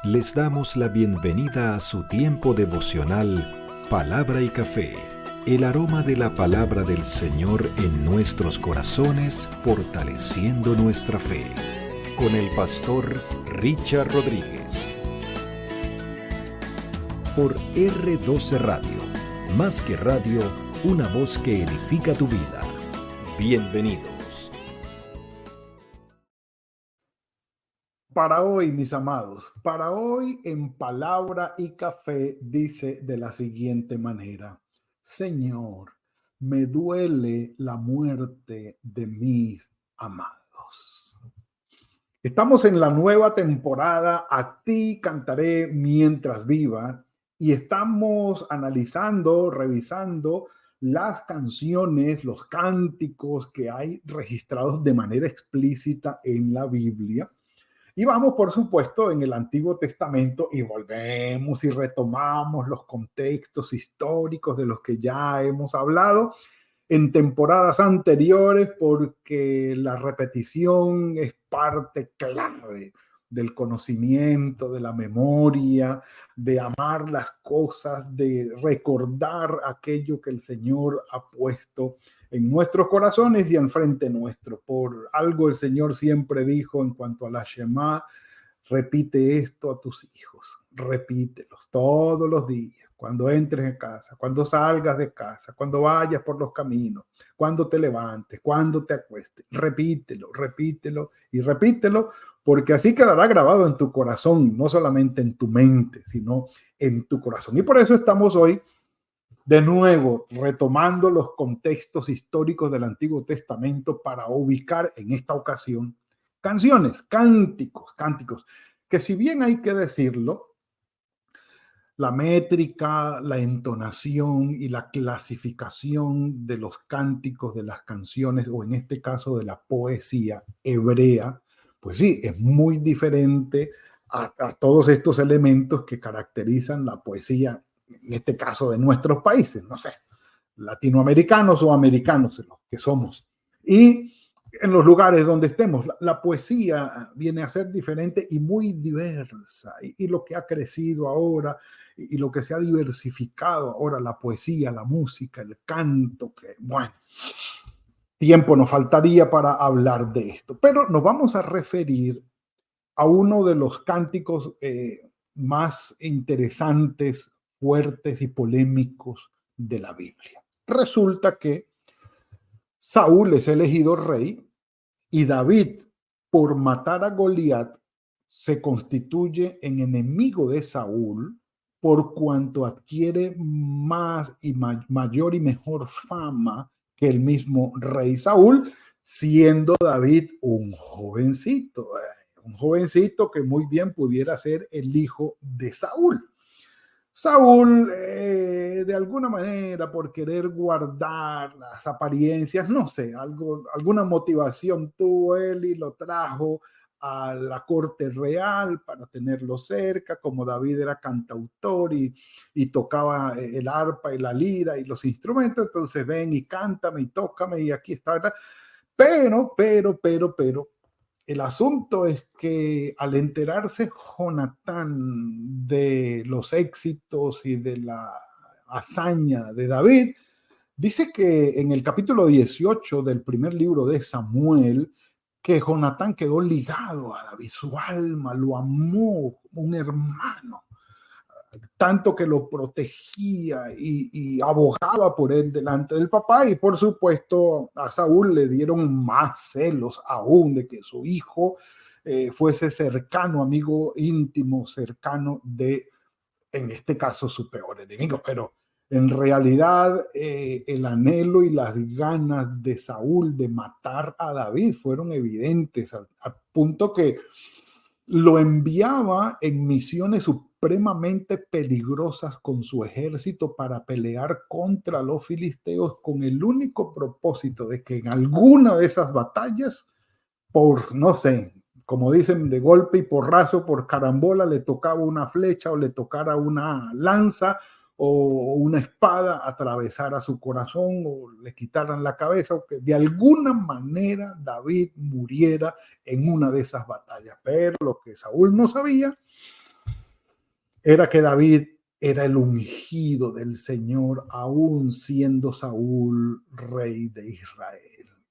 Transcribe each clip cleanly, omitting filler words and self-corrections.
Les damos la bienvenida a su tiempo devocional Palabra y Café, el aroma de la palabra del Señor en nuestros corazones, fortaleciendo nuestra fe. Con el pastor Richard Rodríguez. Por R12 Radio, más que radio, una voz que edifica tu vida. Bienvenidos. Para hoy, mis amados, para hoy en Palabra y Café dice de la siguiente manera: Señor, me duele la muerte de mis amados. Estamos en la nueva temporada A ti cantaré mientras viva y estamos analizando, revisando las canciones, los cánticos que hay registrados de manera explícita en la Biblia. Y vamos, por supuesto, en el Antiguo Testamento y volvemos y retomamos los contextos históricos de los que ya hemos hablado en temporadas anteriores, porque la repetición es parte clave del conocimiento, de la memoria, de amar las cosas, de recordar aquello que el Señor ha puesto en nuestros corazones y enfrente nuestro. Por algo el Señor siempre dijo en cuanto a la Shema: repite esto a tus hijos, repítelos todos los días, cuando entres en casa, cuando salgas de casa, cuando vayas por los caminos, cuando te levantes, cuando te acuestes, repítelo, repítelo y repítelo, porque así quedará grabado en tu corazón, no solamente en tu mente, sino en tu corazón. Y por eso estamos hoy de nuevo retomando los contextos históricos del Antiguo Testamento para ubicar en esta ocasión canciones, cánticos, que si bien hay que decirlo, la métrica, la entonación y la clasificación de los cánticos de las canciones, o en este caso de la poesía hebrea, pues sí, es muy diferente a todos estos elementos que caracterizan la poesía, en este caso de nuestros países, no sé, latinoamericanos o americanos, los que somos. Y en los lugares donde estemos, la poesía viene a ser diferente y muy diversa. Y lo que ha crecido ahora y lo que se ha diversificado ahora, la poesía, la música, el canto, que bueno, tiempo nos faltaría para hablar de esto. Pero nos vamos a referir a uno de los cánticos más interesantes, fuertes y polémicos de la Biblia. Resulta que Saúl es elegido rey y David, por matar a Goliat, se constituye en enemigo de Saúl por cuanto adquiere más y mayor y mejor fama que el mismo rey Saúl, siendo David un jovencito que muy bien pudiera ser el hijo de Saúl. Saúl, de alguna manera, por querer guardar las apariencias, no sé, alguna motivación tuvo él y lo trajo a la corte real para tenerlo cerca, como David era cantautor y tocaba el arpa y la lira y los instrumentos, entonces ven y cántame y tócame y aquí está, ¿verdad? Pero, el asunto es que al enterarse Jonatán de los éxitos y de la hazaña de David, dice que en el capítulo 18 del primer libro de Samuel, que Jonatán quedó ligado a David, su alma lo amó, un hermano, tanto que lo protegía y abogaba por él delante del papá, y por supuesto a Saúl le dieron más celos aún de que su hijo fuese cercano, amigo íntimo, cercano de, en este caso, su peor enemigo. Pero en realidad el anhelo y las ganas de Saúl de matar a David fueron evidentes, al punto que lo enviaba en misiones supremamente peligrosas con su ejército para pelear contra los filisteos, con el único propósito de que en alguna de esas batallas, por, no sé, como dicen, de golpe y porrazo, por carambola, le tocaba una flecha o le tocara una lanza o una espada, atravesara su corazón o le quitaran la cabeza, o que de alguna manera David muriera en una de esas batallas. Pero lo que Saúl no sabía era que David era el ungido del Señor, aún siendo Saúl rey de Israel.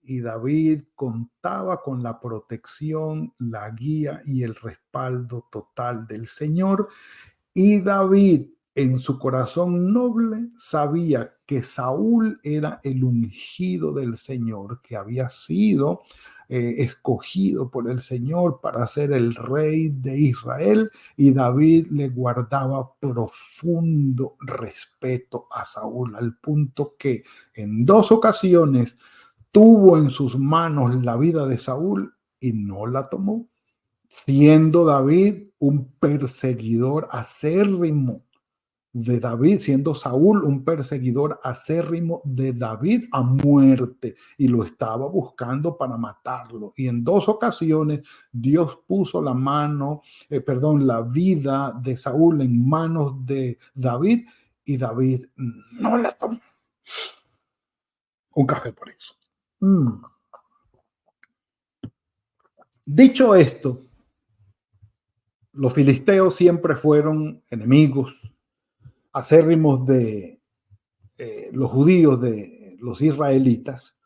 Y David contaba con la protección, la guía y el respaldo total del Señor. Y David, en su corazón noble, sabía que Saúl era el ungido del Señor, que había sido escogido por el Señor para ser el rey de Israel, y David le guardaba profundo respeto a Saúl, al punto que en 2 ocasiones tuvo en sus manos la vida de Saúl y no la tomó, siendo David un perseguidor acérrimo de David, siendo Saúl un perseguidor acérrimo de David a muerte, y lo estaba buscando para matarlo. Y en 2 ocasiones Dios puso la vida de Saúl en manos de David, y David no la tomó. Un café por eso. Dicho esto, los filisteos siempre fueron enemigos acérrimos de los judíos, de los israelitas,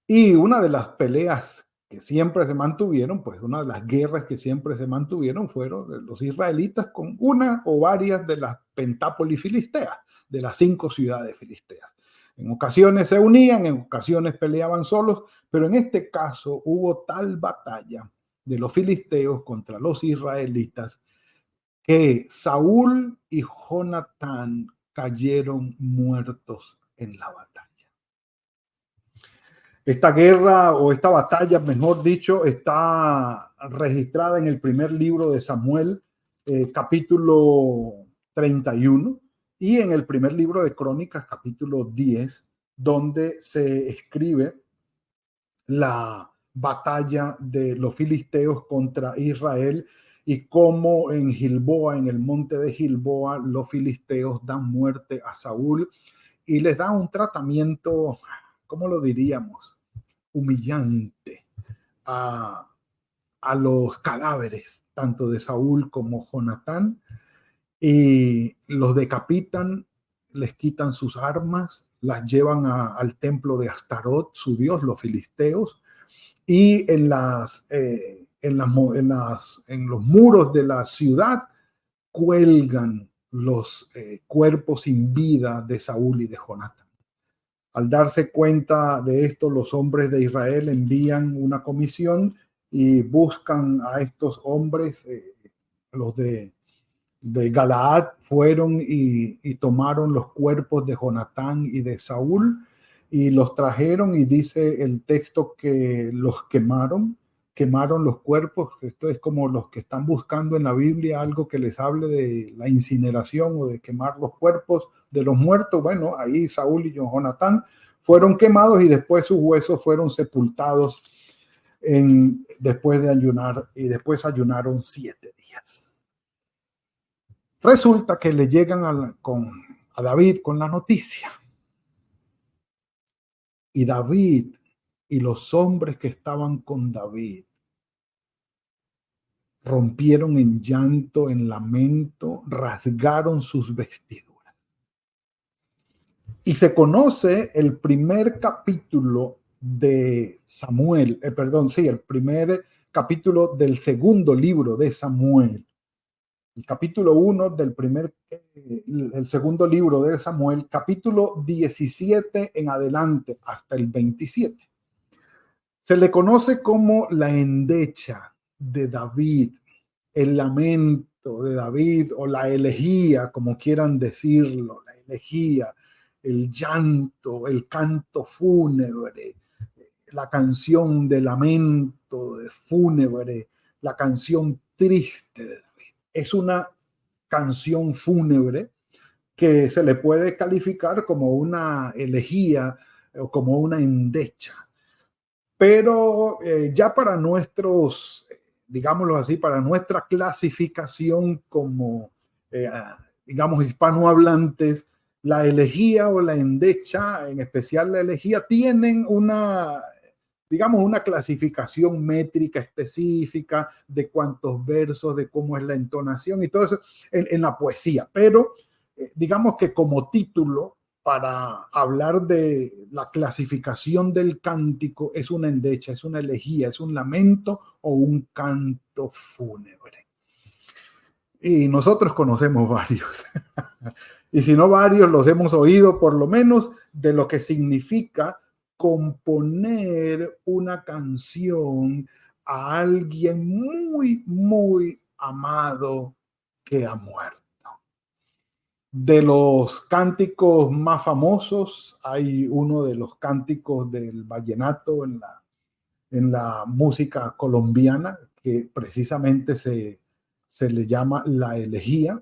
y una de las peleas que siempre se mantuvieron, pues una de las guerras que siempre se mantuvieron fueron de los israelitas con una o varias de las pentápolis filisteas, de las 5 ciudades filisteas. En ocasiones se unían, en ocasiones peleaban solos, pero en este caso hubo tal batalla de los filisteos contra los israelitas que Saúl y Jonatán cayeron muertos en la batalla. Esta guerra, o esta batalla, mejor dicho, está registrada en el primer libro de Samuel, capítulo 31, y en el primer libro de Crónicas, capítulo 10, donde se escribe la batalla de los filisteos contra Israel, y cómo en Gilboa, en el monte de Gilboa, los filisteos dan muerte a Saúl y les dan un tratamiento, ¿cómo lo diríamos?, humillante a los cadáveres, tanto de Saúl como Jonatán, y los decapitan, les quitan sus armas, las llevan al templo de Astarot, su dios, los filisteos, y en los muros de la ciudad cuelgan los cuerpos sin vida de Saúl y de Jonatán. Al darse cuenta de esto, los hombres de Israel envían una comisión y buscan a estos hombres. Los de Galaad fueron y tomaron los cuerpos de Jonatán y de Saúl y los trajeron, y dice el texto que los quemaron los cuerpos. Esto es como los que están buscando en la Biblia algo que les hable de la incineración o de quemar los cuerpos de los muertos. Bueno, ahí Saúl y Jonatán fueron quemados, y después sus huesos fueron sepultados después de ayunar, y después ayunaron 7 días. Resulta que le llegan a David con la noticia. Y David y los hombres que estaban con David rompieron en llanto, en lamento, rasgaron sus vestiduras. Y se conoce el primer capítulo de Samuel, el primer capítulo del segundo libro de Samuel. El capítulo 1 el segundo libro de Samuel, capítulo 17 en adelante hasta el 27. Se le conoce como la endecha de David, el lamento de David, o la elegía, como quieran decirlo, la elegía, el llanto, el canto fúnebre, la canción de lamento, de fúnebre, la canción triste de David. Es una canción fúnebre que se le puede calificar como una elegía o como una endecha. Pero ya para nuestros, digámoslo así, para nuestra clasificación como, digamos, hispanohablantes, la elegía o la endecha, en especial la elegía, tienen una digamos, una clasificación métrica específica de cuántos versos, de cómo es la entonación y todo eso en la poesía. Pero digamos que como título para hablar de la clasificación del cántico es una endecha, es una elegía, es un lamento o un canto fúnebre. Y nosotros conocemos varios. Y si no varios, los hemos oído por lo menos de lo que significa componer una canción a alguien muy, muy amado que ha muerto. De los cánticos más famosos, hay uno de los cánticos del vallenato en la música colombiana, que precisamente se le llama La Elegía,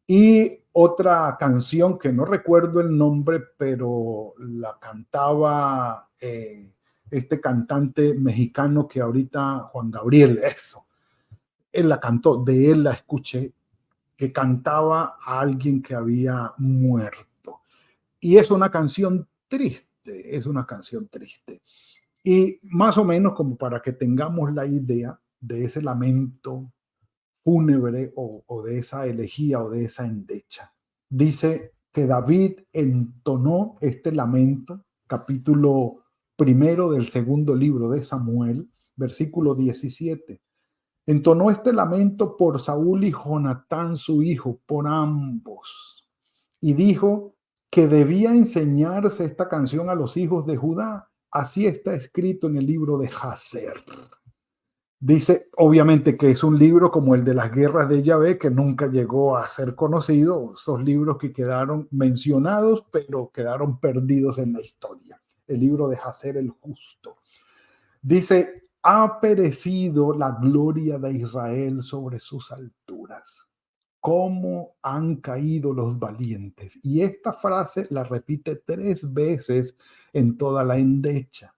y otra canción que no recuerdo el nombre, pero la cantaba este cantante mexicano que ahorita, Juan Gabriel, eso, él la cantó, de él la escuché, que cantaba a alguien que había muerto. Y es una canción triste, es una canción triste. Y más o menos como para que tengamos la idea de ese lamento fúnebre o de esa elegía o de esa endecha. Dice que David entonó este lamento, capítulo 1 del 2 libro de Samuel, versículo 17. Entonó este lamento por Saúl y Jonatán, su hijo, por ambos. Y dijo que debía enseñarse esta canción a los hijos de Judá. Así está escrito en el libro de Jaser. Dice, obviamente, que es un libro como el de las guerras de Yahvé, que nunca llegó a ser conocido, esos libros que quedaron mencionados, pero quedaron perdidos en la historia. El libro de Jaser el Justo. Dice, ha perecido la gloria de Israel sobre sus alturas. ¿Cómo han caído los valientes? Y esta frase la repite 3 veces en toda la endecha.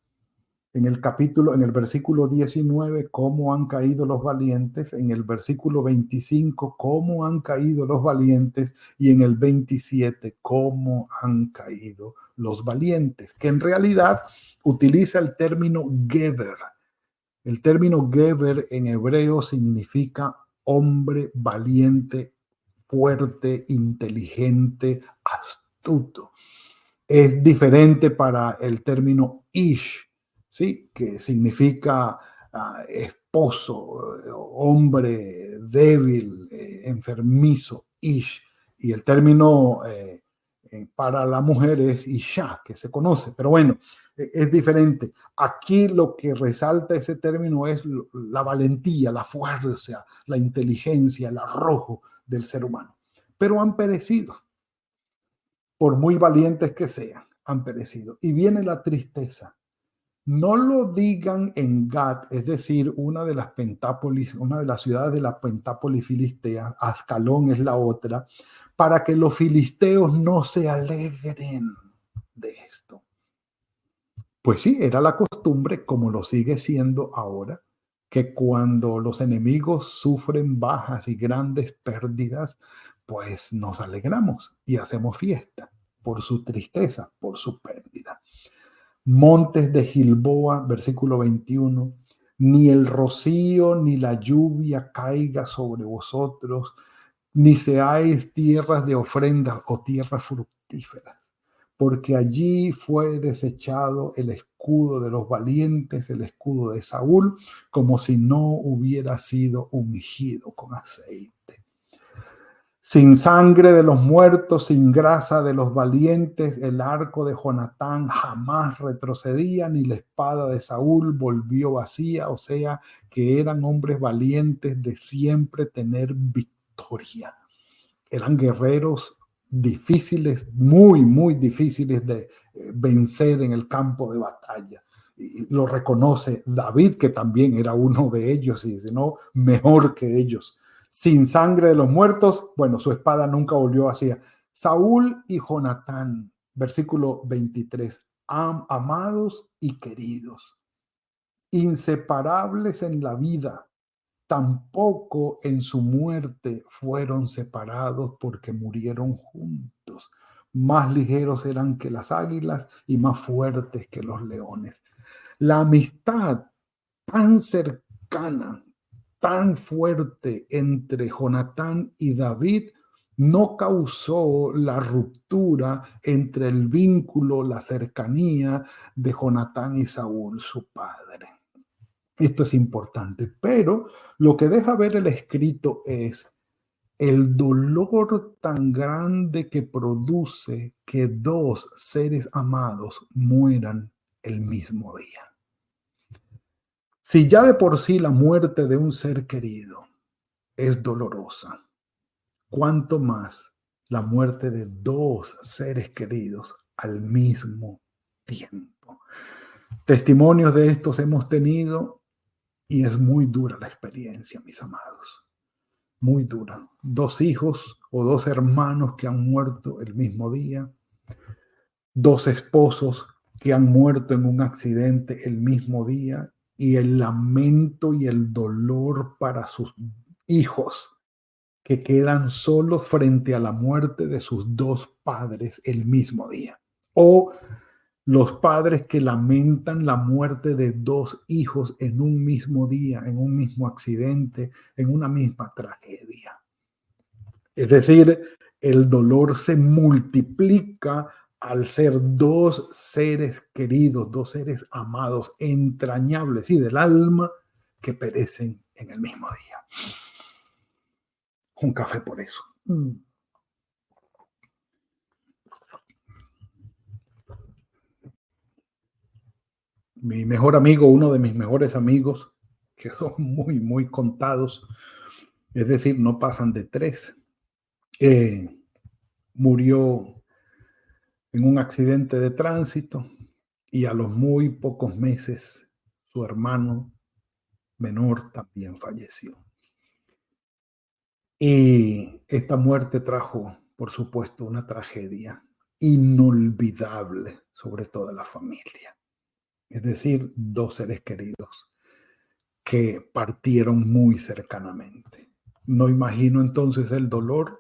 En el versículo 19, cómo han caído los valientes, en el versículo 25, cómo han caído los valientes, y en el 27, cómo han caído los valientes, que en realidad utiliza el término geber. El término geber en hebreo significa hombre valiente, fuerte, inteligente, astuto. Es diferente para el término ish, ¿sí? Que significa esposo, hombre débil, enfermizo, ish. Y el término para la mujer es isha, que se conoce, pero bueno, es diferente. Aquí lo que resalta ese término es la valentía, la fuerza, la inteligencia, el arrojo del ser humano. Pero han perecido. Por muy valientes que sean, han perecido. Y viene la tristeza. No lo digan en Gat, es decir, una de las ciudades de la Pentápolis filistea, Ascalón es la otra, para que los filisteos no se alegren de esto. Pues sí, era la costumbre, como lo sigue siendo ahora, que cuando los enemigos sufren bajas y grandes pérdidas, pues nos alegramos y hacemos fiesta por su tristeza, por su pérdida. Montes de Gilboa, versículo 21, ni el rocío ni la lluvia caiga sobre vosotros, ni seáis tierras de ofrendas o tierras fructíferas, porque allí fue desechado el escudo de los valientes, el escudo de Saúl, como si no hubiera sido ungido con aceite. Sin sangre de los muertos, sin grasa de los valientes, el arco de Jonatán jamás retrocedía, ni la espada de Saúl volvió vacía, o sea, que eran hombres valientes de siempre tener victoria. Eran guerreros difíciles, muy, muy difíciles de vencer en el campo de batalla. Y lo reconoce David, que también era uno de ellos, y si no, mejor que ellos. Sin sangre de los muertos, bueno, su espada nunca volvió vacía. Saúl y Jonatán, versículo 23, amados y queridos, inseparables en la vida, tampoco en su muerte fueron separados porque murieron juntos. Más ligeros eran que las águilas y más fuertes que los leones. La amistad tan cercana, tan fuerte entre Jonatán y David no causó la ruptura entre el vínculo, la cercanía de Jonatán y Saúl, su padre. Esto es importante, pero lo que deja ver el escrito es el dolor tan grande que produce que dos seres amados mueran el mismo día. Si ya de por sí la muerte de un ser querido es dolorosa, ¿cuánto más la muerte de dos seres queridos al mismo tiempo? Testimonios de estos hemos tenido y es muy dura la experiencia, mis amados. Muy dura. Dos hijos o dos hermanos que han muerto el mismo día. Dos esposos que han muerto en un accidente el mismo día y el lamento y el dolor para sus hijos que quedan solos frente a la muerte de sus dos padres el mismo día. O los padres que lamentan la muerte de dos hijos en un mismo día, en un mismo accidente, en una misma tragedia. Es decir, el dolor se multiplica al ser dos seres queridos, dos seres amados, entrañables y del alma que perecen en el mismo día. Un café por eso. Mi mejor amigo, uno de mis mejores amigos, que son muy, muy contados, es decir, no pasan de 3, murió en un accidente de tránsito y a los muy pocos meses su hermano menor también falleció. Y esta muerte trajo, por supuesto, una tragedia inolvidable sobre toda la familia. Es decir, dos seres queridos que partieron muy cercanamente. No imagino entonces el dolor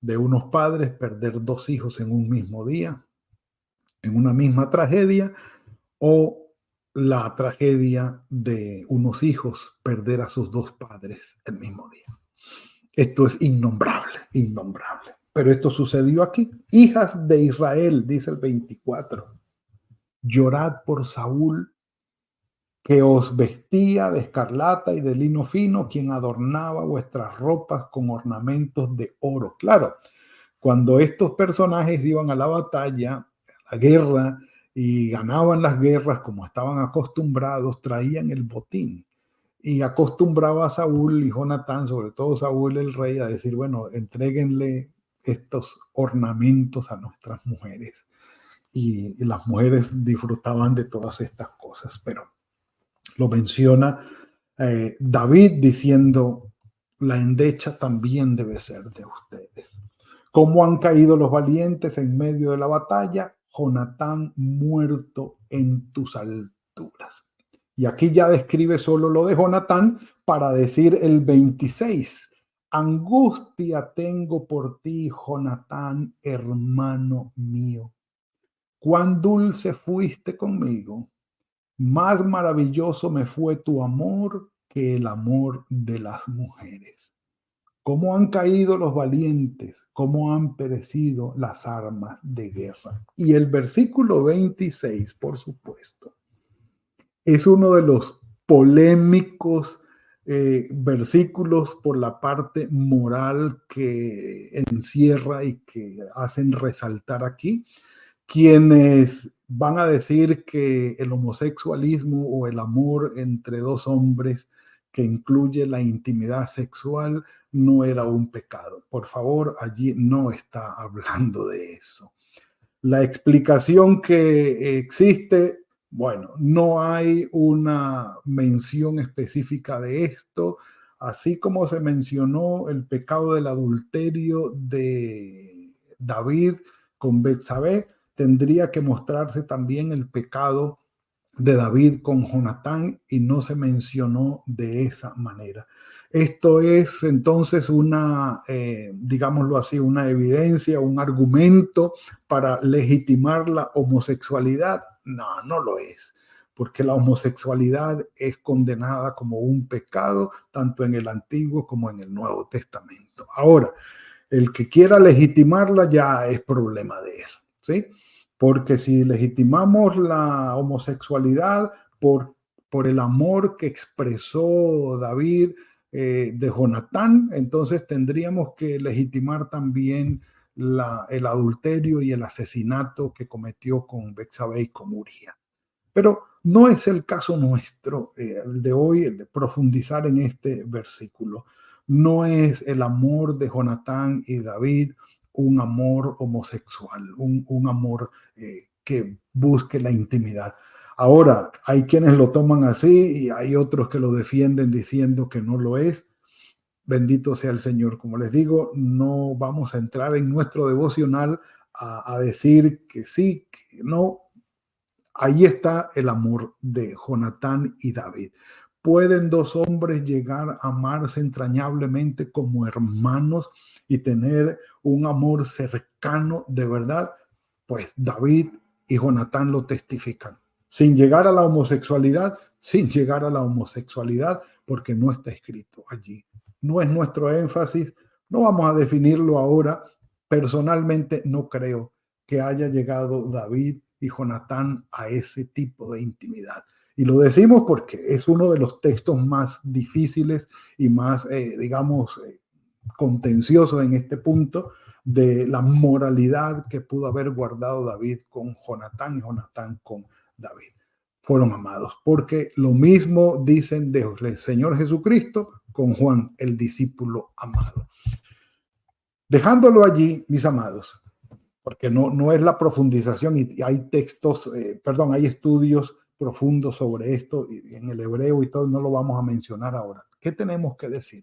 de unos padres perder dos hijos en un mismo día, en una misma tragedia, o la tragedia de unos hijos perder a sus dos padres el mismo día. Esto es innombrable, innombrable. Pero esto sucedió aquí. Hijas de Israel, dice el 24, llorad por Saúl, que os vestía de escarlata y de lino fino, quien adornaba vuestras ropas con ornamentos de oro. Claro, cuando estos personajes iban a la batalla, a la guerra, y ganaban las guerras como estaban acostumbrados, traían el botín. Y acostumbraba a Saúl y Jonatán, sobre todo Saúl el rey, a decir, bueno, entréguenle estos ornamentos a nuestras mujeres. Y las mujeres disfrutaban de todas estas cosas, pero lo menciona David diciendo, la endecha también debe ser de ustedes. ¿Cómo han caído los valientes en medio de la batalla? Jonatán muerto en tus alturas. Y aquí ya describe solo lo de Jonatán para decir el 26. Angustia tengo por ti, Jonatán, hermano mío. Cuán dulce fuiste conmigo. Más maravilloso me fue tu amor que el amor de las mujeres. Cómo han caído los valientes, cómo han perecido las armas de guerra. Y el versículo 26, por supuesto, es uno de los polémicos versículos por la parte moral que encierra y que hacen resaltar aquí. Quienes van a decir que el homosexualismo o el amor entre dos hombres que incluye la intimidad sexual no era un pecado. Por favor, allí no está hablando de eso. La explicación que existe, bueno, no hay una mención específica de esto, así como se mencionó el pecado del adulterio de David con Betsabé, tendría que mostrarse también el pecado de David con Jonatán y no se mencionó de esa manera. Esto es entonces una, digámoslo así, una evidencia, un argumento para legitimar la homosexualidad. No, no lo es, porque la homosexualidad es condenada como un pecado, tanto en el Antiguo como en el Nuevo Testamento. Ahora, el que quiera legitimarla ya es problema de él, ¿sí? Porque si legitimamos la homosexualidad por el amor que expresó David de Jonatán, entonces tendríamos que legitimar también el adulterio y el asesinato que cometió con Betsabé y con Uría. Pero no es el caso nuestro, el de hoy, el de profundizar en este versículo. No es el amor de Jonatán y David un amor homosexual, un amor que busque la intimidad. Ahora, hay quienes lo toman así y hay otros que lo defienden diciendo que no lo es. Bendito sea el Señor. Como les digo, no vamos a entrar en nuestro devocional a decir que sí, que no. Ahí está el amor de Jonatán y David. ¿Pueden dos hombres llegar a amarse entrañablemente como hermanos y tener un amor cercano de verdad? Pues David y Jonatán lo testifican. Sin llegar a la homosexualidad, sin llegar a la homosexualidad, porque no está escrito allí. No es nuestro énfasis, no vamos a definirlo ahora. Personalmente no creo que haya llegado David y Jonatán a ese tipo de intimidad. Y lo decimos porque es uno de los textos más difíciles y más, contenciosos en este punto de la moralidad que pudo haber guardado David con Jonatán y Jonatán con David. Fueron amados, porque lo mismo dicen del Señor Jesucristo con Juan, el discípulo amado. Dejándolo allí, mis amados, porque no es la profundización y hay textos, hay estudios profundos sobre esto y en el hebreo y todo, no lo vamos a mencionar ahora. ¿Qué tenemos que decir?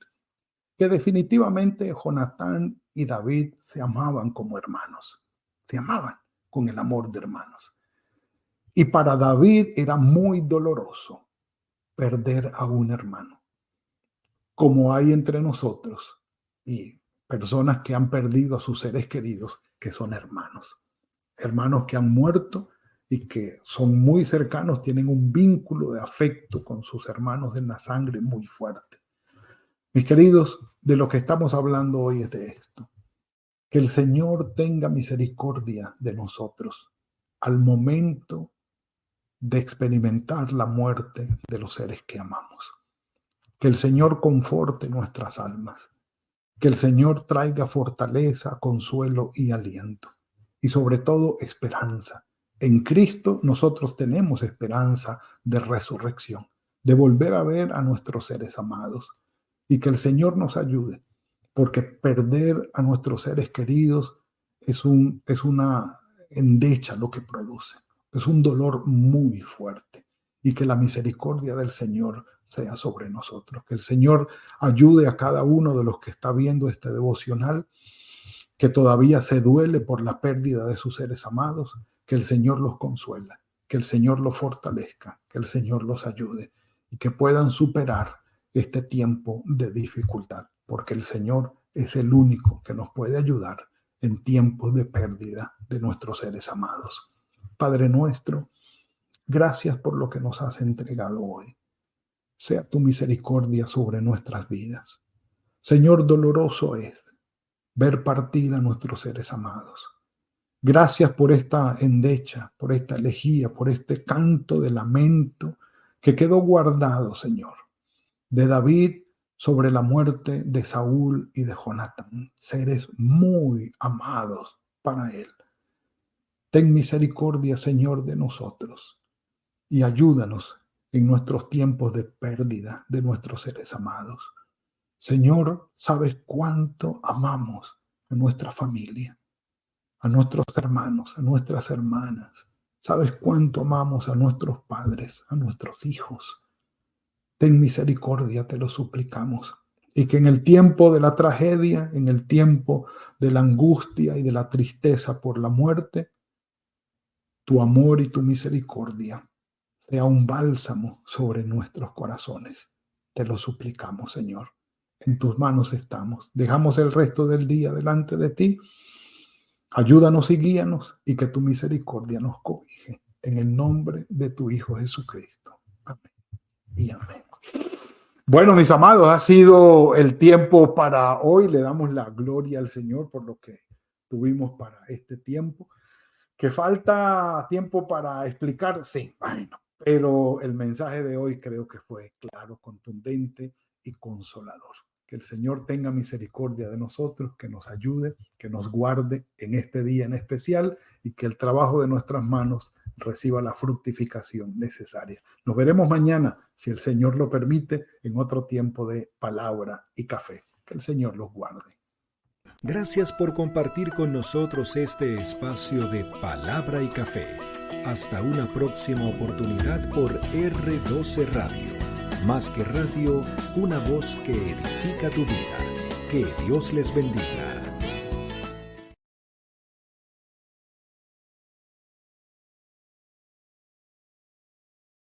Que definitivamente Jonatán y David se amaban como hermanos, se amaban con el amor de hermanos. Y para David era muy doloroso perder a un hermano, como hay entre nosotros y personas que han perdido a sus seres queridos, que son hermanos. Hermanos que han muerto y que son muy cercanos, tienen un vínculo de afecto con sus hermanos en la sangre muy fuerte. Mis queridos, de lo que estamos hablando hoy es de esto. Que el Señor tenga misericordia de nosotros al momento de experimentar la muerte de los seres que amamos. Que el Señor conforte nuestras almas. Que el Señor traiga fortaleza, consuelo y aliento. Y sobre todo esperanza. En Cristo nosotros tenemos esperanza de resurrección, de volver a ver a nuestros seres amados. Y que el Señor nos ayude, porque perder a nuestros seres queridos es una endecha lo que produce. Es un dolor muy fuerte. Y que la misericordia del Señor sea sobre nosotros. Que el Señor ayude a cada uno de los que está viendo este devocional, que todavía se duele por la pérdida de sus seres amados, que el Señor los consuela, que el Señor los fortalezca, que el Señor los ayude y que puedan superar este tiempo de dificultad, porque el Señor es el único que nos puede ayudar en tiempos de pérdida de nuestros seres amados. Padre nuestro, gracias por lo que nos has entregado hoy. Sea tu misericordia sobre nuestras vidas. Señor, doloroso es ver partir a nuestros seres amados. Gracias por esta endecha, por esta elegía, por este canto de lamento que quedó guardado, Señor, de David sobre la muerte de Saúl y de Jonatán, seres muy amados para él. Ten misericordia, Señor, de nosotros y ayúdanos en nuestros tiempos de pérdida de nuestros seres amados. Señor, sabes cuánto amamos a nuestra familia, a nuestros hermanos, a nuestras hermanas. Sabes cuánto amamos a nuestros padres, a nuestros hijos. Ten misericordia, te lo suplicamos. Y que en el tiempo de la tragedia, en el tiempo de la angustia y de la tristeza por la muerte, tu amor y tu misericordia sea un bálsamo sobre nuestros corazones. Te lo suplicamos, Señor. En tus manos estamos. Dejamos el resto del día delante de ti. Ayúdanos y guíanos y que tu misericordia nos cobije. en el nombre de tu Hijo Jesucristo. Amén y amén. Bueno, mis amados, ha sido el tiempo para hoy. Le damos la gloria al Señor por lo que tuvimos para este tiempo. ¿Que falta tiempo para explicar? Sí, bueno, pero el mensaje de hoy creo que fue claro, contundente y consolador. Que el Señor tenga misericordia de nosotros, que nos ayude, que nos guarde en este día en especial y que el trabajo de nuestras manos reciba la fructificación necesaria. Nos veremos mañana, si el Señor lo permite, en otro tiempo de palabra y café. Que el Señor los guarde. Gracias por compartir con nosotros este espacio de palabra y café. Hasta una próxima oportunidad por R12 Radio. Más que radio, una voz que edifica tu vida. Que Dios les bendiga.